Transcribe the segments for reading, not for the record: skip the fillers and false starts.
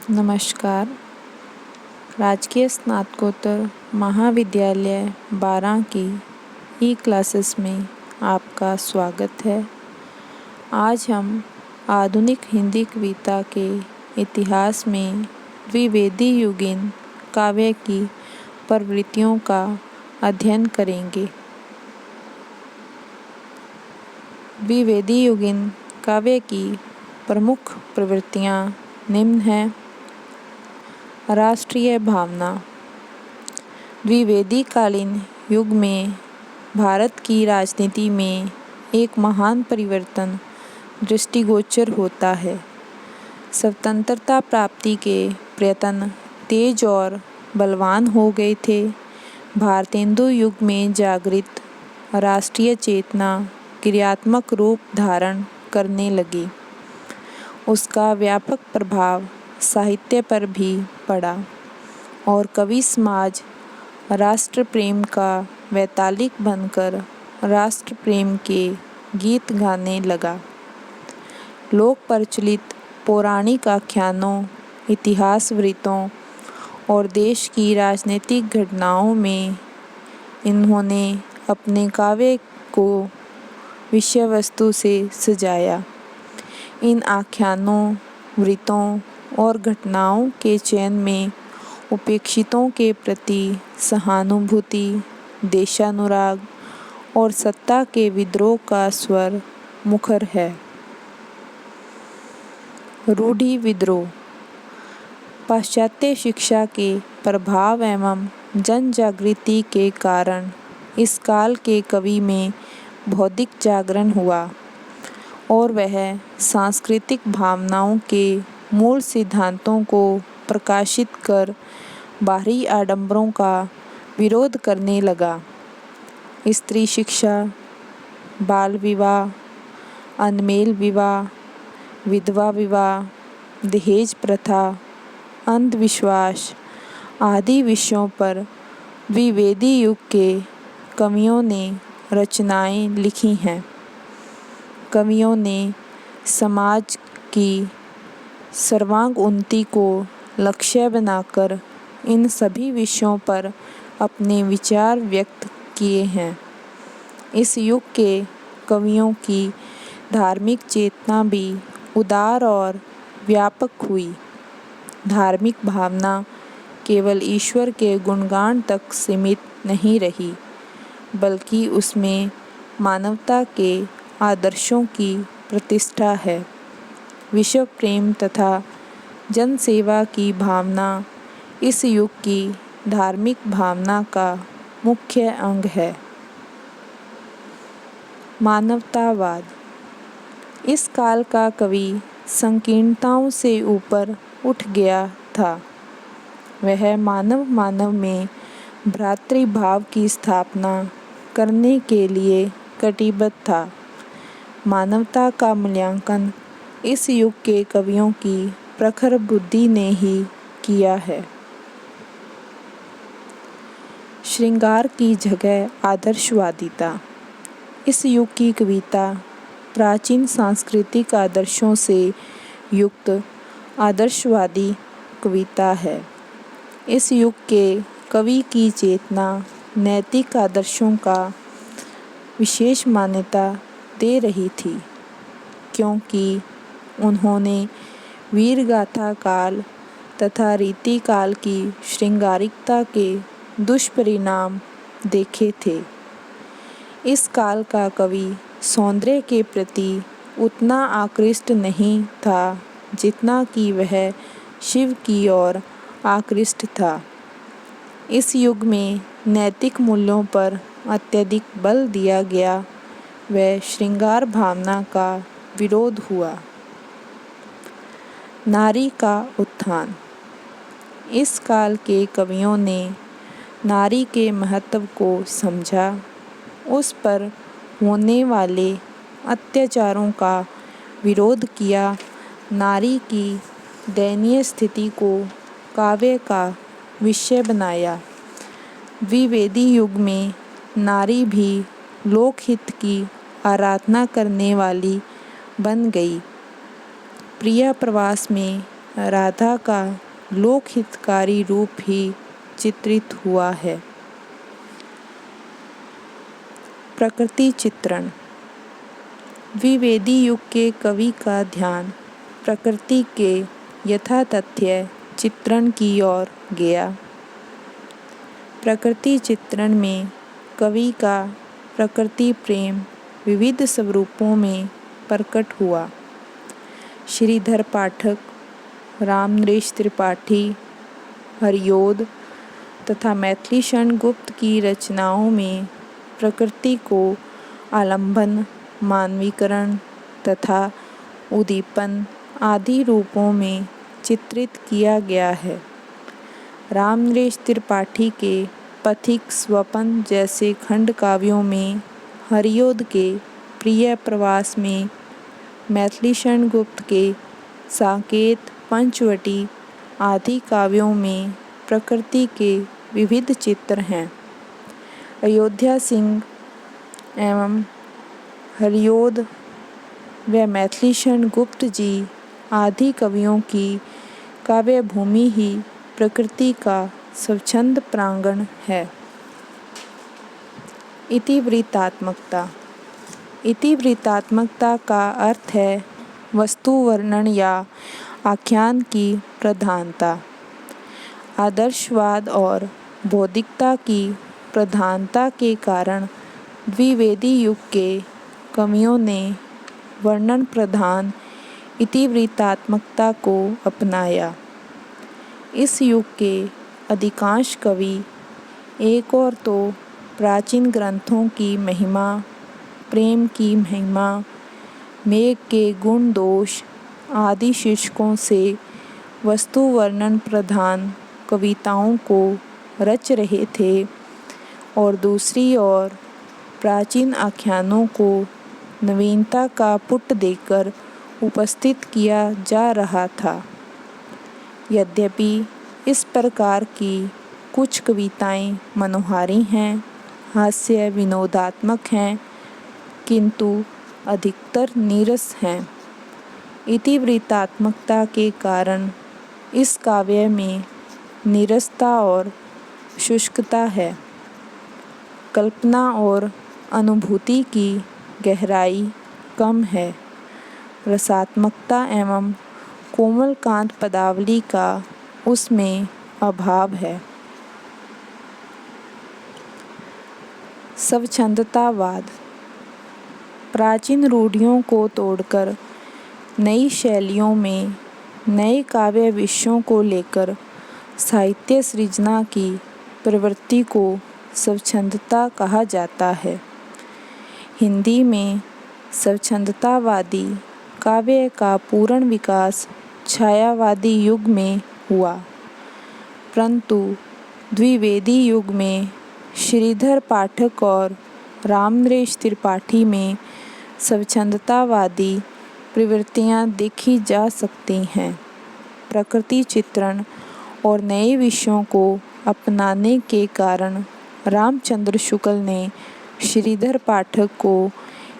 नमस्कार। राजकीय स्नातकोत्तर महाविद्यालय 12 की ई क्लासेस में आपका स्वागत है। आज हम आधुनिक हिंदी कविता के इतिहास में द्विवेदी युगीन काव्य की प्रवृत्तियों का अध्ययन करेंगे। द्विवेदी युगीन काव्य की प्रमुख प्रवृत्तियाँ निम्न हैं। राष्ट्रीय भावना। द्विवेदी कालीन युग में भारत की राजनीति में एक महान परिवर्तन दृष्टिगोचर होता है। स्वतंत्रता प्राप्ति के प्रयत्न तेज और बलवान हो गए थे। भारतेंदु युग में जागृत राष्ट्रीय चेतना क्रियात्मक रूप धारण करने लगी। उसका व्यापक प्रभाव साहित्य पर भी पड़ा और कवि समाज राष्ट्र प्रेम का वैतालिक बनकर राष्ट्र प्रेम के गीत गाने लगा। लोक प्रचलित पौराणिक आख्यानों, इतिहास वृत्तों और देश की राजनीतिक घटनाओं में इन्होंने अपने काव्य को विषय वस्तु से सजाया। इन आख्यानों, वृत्तों और घटनाओं के चयन में उपेक्षितों के प्रति सहानुभूति, देशानुराग और सत्ता के विद्रोह का स्वर मुखर है। रूढ़ि विद्रोह। पाश्चात्य शिक्षा के प्रभाव एवं जन जागृति के कारण इस काल के कवि में बौद्धिक जागरण हुआ और वह सांस्कृतिक भावनाओं के मूल सिद्धांतों को प्रकाशित कर बाहरी आडंबरों का विरोध करने लगा। स्त्री शिक्षा, बाल विवाह, अनमेल विवाह, विधवा विवाह, दहेज प्रथा, अंधविश्वास आदि विषयों पर द्विवेदी युग के कवियों ने रचनाएं लिखी हैं। कवियों ने समाज की सर्वांग उन्नति को लक्ष्य बनाकर इन सभी विषयों पर अपने विचार व्यक्त किए हैं। इस युग के कवियों की धार्मिक चेतना भी उदार और व्यापक हुई। धार्मिक भावना केवल ईश्वर के गुणगान तक सीमित नहीं रही, बल्कि उसमें मानवता के आदर्शों की प्रतिष्ठा है। विश्व प्रेम तथा जनसेवा की भावना इस युग की धार्मिक भावना का मुख्य अंग है। मानवतावाद। इस काल का कवि संकीर्णताओं से ऊपर उठ गया था। वह मानव में भ्रातृभाव की स्थापना करने के लिए कटिबद्ध था। मानवता का मूल्यांकन इस युग के कवियों की प्रखर बुद्धि ने ही किया है। श्रृंगार की जगह आदर्शवादिता। इस युग की कविता प्राचीन सांस्कृतिक आदर्शों से युक्त आदर्शवादी कविता है। इस युग के कवि की चेतना नैतिक आदर्शों का विशेष मान्यता दे रही थी, क्योंकि उन्होंने वीरगाथा काल तथा रीति काल की श्रृंगारिकता के दुष्परिणाम देखे थे। इस काल का कवि सौंदर्य के प्रति उतना आकृष्ट नहीं था जितना कि वह शिव की ओर आकृष्ट था। इस युग में नैतिक मूल्यों पर अत्यधिक बल दिया गया व श्रृंगार भावना का विरोध हुआ। नारी का उत्थान। इस काल के कवियों ने नारी के महत्व को समझा, उस पर होने वाले अत्याचारों का विरोध किया, नारी की दयनीय स्थिति को काव्य का विषय बनाया। द्विवेदी युग में नारी भी लोकहित की आराधना करने वाली बन गई। प्रिय प्रवास में राधा का लोकहितकारी रूप ही चित्रित हुआ है। प्रकृति चित्रण। द्विवेदी युग के कवि का ध्यान प्रकृति के यथातथ्य चित्रण की ओर गया। प्रकृति चित्रण में कवि का प्रकृति प्रेम विविध स्वरूपों में प्रकट हुआ। श्रीधर पाठक, रामनरेश त्रिपाठी, हरिओद तथा मैथिलीशरण गुप्त की रचनाओं में प्रकृति को आलंबन, मानवीकरण तथा उद्दीपन आदि रूपों में चित्रित किया गया है। रामनरेश त्रिपाठी के पथिक, स्वपन जैसे खंड काव्यों में, हरिओद के प्रिय प्रवास में, मैथिलीशरण गुप्त के साकेत, पंचवटी आदि काव्यों में प्रकृति के विविध चित्र हैं। अयोध्या सिंह एवं हरिओद व मैथिलीशरण गुप्त जी आदि कवियों की काव्य भूमि ही प्रकृति का स्वच्छंद प्रांगण है। इतिवृत्तात्मकता। इतिवृत्तात्मकता का अर्थ है वस्तु वर्णन या आख्यान की प्रधानता। आदर्शवाद और बौद्धिकता की प्रधानता के कारण द्विवेदी युग के कवियों ने वर्णन प्रधान इतिवृत्तात्मकता को अपनाया। इस युग के अधिकांश कवि एक और तो प्राचीन ग्रंथों की महिमा, प्रेम की महिमा, मेघ के गुण दोष आदि शीर्षकों से वस्तु वर्णन प्रधान कविताओं को रच रहे थे और दूसरी ओर प्राचीन आख्यानों को नवीनता का पुट देकर उपस्थित किया जा रहा था। यद्यपि इस प्रकार की कुछ कविताएं मनोहारी हैं, हास्य विनोदात्मक हैं, किंतु अधिकतर नीरस हैं। इतिवृत्तात्मकता के कारण इस काव्य में नीरसता और शुष्कता है। कल्पना और अनुभूति की गहराई कम है। रसात्मकता एवं कोमलकांत पदावली का उसमें अभाव है। स्वच्छंदतावाद। प्राचीन रूढ़ियों को तोड़कर नई शैलियों में नए काव्य विषयों को लेकर साहित्य सृजना की प्रवृत्ति को स्वच्छंदता कहा जाता है। हिंदी में स्वच्छंदतावादी काव्य का पूर्ण विकास छायावादी युग में हुआ, परंतु द्विवेदी युग में श्रीधर पाठक और रामनरेश त्रिपाठी में स्वच्छंदतावादी प्रवृत्तियाँ देखी जा सकती हैं। प्रकृति चित्रण और नए विषयों को अपनाने के कारण रामचंद्र शुक्ल ने श्रीधर पाठक को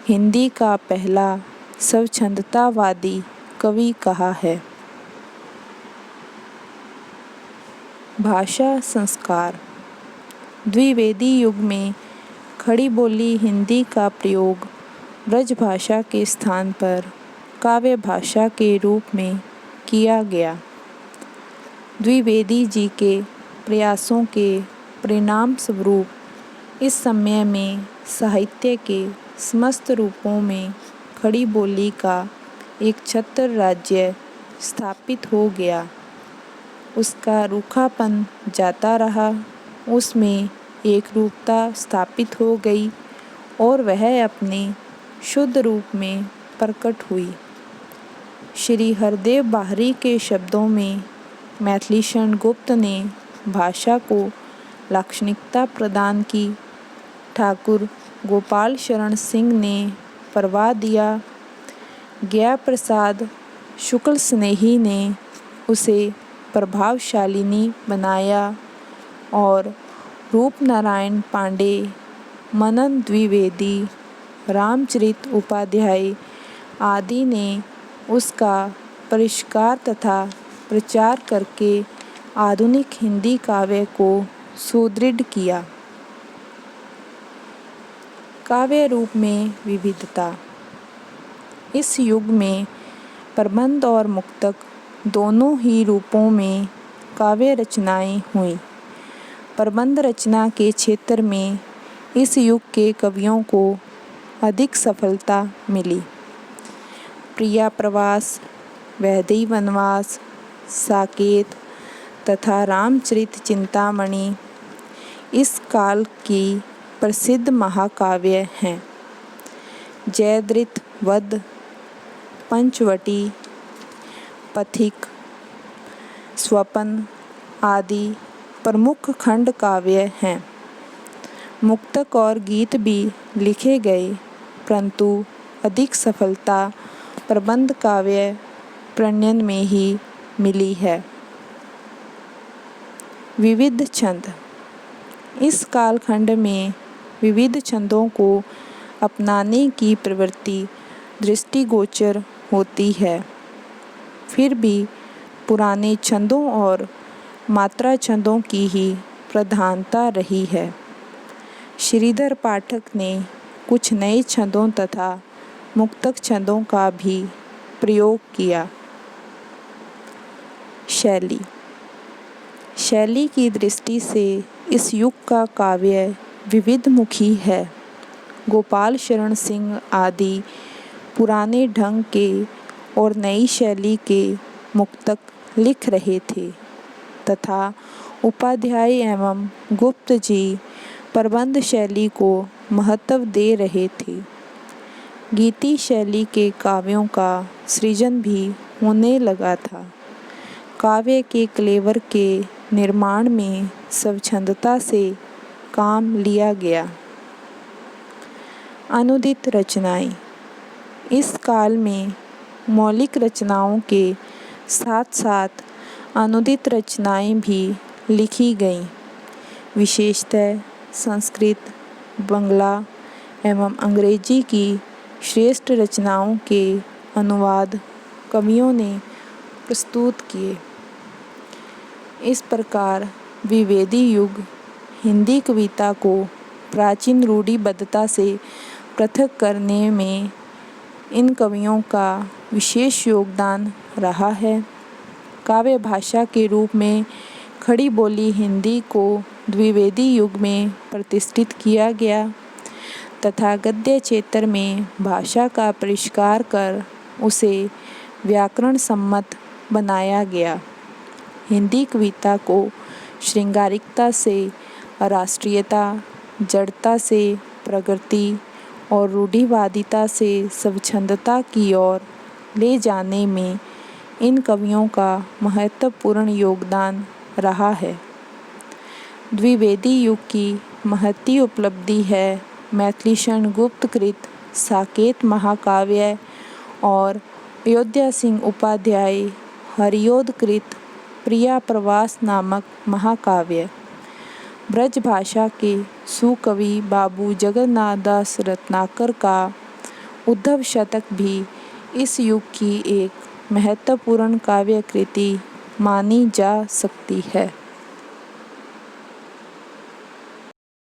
हिंदी का पहला स्वच्छंदतावादी कवि कहा है। भाषा संस्कार। द्विवेदी युग में खड़ी बोली हिंदी का प्रयोग ब्रजभाषा के स्थान पर काव्य भाषा के रूप में किया गया। द्विवेदी जी के प्रयासों के परिणाम स्वरूप इस समय में साहित्य के समस्त रूपों में खड़ी बोली का एक छत्र राज्य स्थापित हो गया। उसका रूखापन जाता रहा, उसमें एक रूपता स्थापित हो गई और वह अपने शुद्ध रूप में प्रकट हुई। श्री हरदेव बाहरी के शब्दों में मैथिलीशरण गुप्त ने भाषा को लाक्षणिकता प्रदान की, ठाकुर गोपाल शरण सिंह ने प्रवाह दिया, ज्ञा प्रसाद शुक्ल स्नेही ने उसे प्रभावशालिनी बनाया और रूपनारायण पांडे, मनन द्विवेदी, रामचरित उपाध्याय आदि ने उसका परिष्कार तथा प्रचार करके आधुनिक हिंदी काव्य को सुदृढ़ किया। काव्य रूप में विविधता। इस युग में प्रबंध और मुक्तक दोनों ही रूपों में काव्य रचनाएं हुईं। प्रबंध रचना के क्षेत्र में इस युग के कवियों को अधिक सफलता मिली। प्रिया प्रवास, वैदेही वनवास, साकेत तथा रामचरित चिंतामणि इस काल की प्रसिद्ध महाकाव्य हैं। जयद्रथ वध, पंचवटी, पथिक, स्वपन आदि प्रमुख खंड काव्य हैं। मुक्तक और गीत भी लिखे गए, परंतु अधिक सफलता प्रबंध काव्य प्रणयन में ही मिली है। विविध छंद। इस कालखंड में विविध छंदों को अपनाने की प्रवृत्ति दृष्टिगोचर होती है। फिर भी पुराने छंदों और मात्रा छंदों की ही प्रधानता रही है। श्रीधर पाठक ने कुछ नए छंदों तथा मुक्तक छंदों का भी प्रयोग किया। शैली। शैली की दृष्टि से इस युग का काव्य विविधमुखी है। गोपाल शरण सिंह आदि पुराने ढंग के और नई शैली के मुक्तक लिख रहे थे तथा उपाध्याय एवं गुप्त जी प्रबंध शैली को महत्व दे रहे थे। गीति शैली के काव्यों का सृजन भी होने लगा था। काव्य के क्लेवर के निर्माण में स्वच्छंदता से काम लिया गया। अनुदित रचनाएं। इस काल में मौलिक रचनाओं के साथ साथ अनुदित रचनाएं भी लिखी गईं। विशेषतः संस्कृत, बंगला एवं अंग्रेजी की श्रेष्ठ रचनाओं के अनुवाद कवियों ने प्रस्तुत किए। इस प्रकार द्विवेदी युग हिंदी कविता को प्राचीन रूढ़िबद्धता से पृथक करने में इन कवियों का विशेष योगदान रहा है। काव्य भाषा के रूप में खड़ी बोली हिंदी को द्विवेदी युग में प्रतिष्ठित किया गया तथा गद्य क्षेत्र में भाषा का परिष्कार कर उसे व्याकरण सम्मत बनाया गया। हिंदी कविता को श्रृंगारिकता से राष्ट्रीयता, जड़ता से प्रगति और रूढ़िवादिता से स्वच्छंदता की ओर ले जाने में इन कवियों का महत्वपूर्ण योगदान रहा है। द्विवेदी युग की महती उपलब्धि है मैथिलीशरण गुप्त कृत साकेत महाकाव्य और अयोध्या सिंह उपाध्याय हरिऔध कृत प्रिया प्रवास नामक महाकाव्य। ब्रज भाषा के सुकवि बाबू जगन्नाथ दास रत्नाकर का उद्धव शतक भी इस युग की एक महत्वपूर्ण काव्य कृति मानी जा सकती है।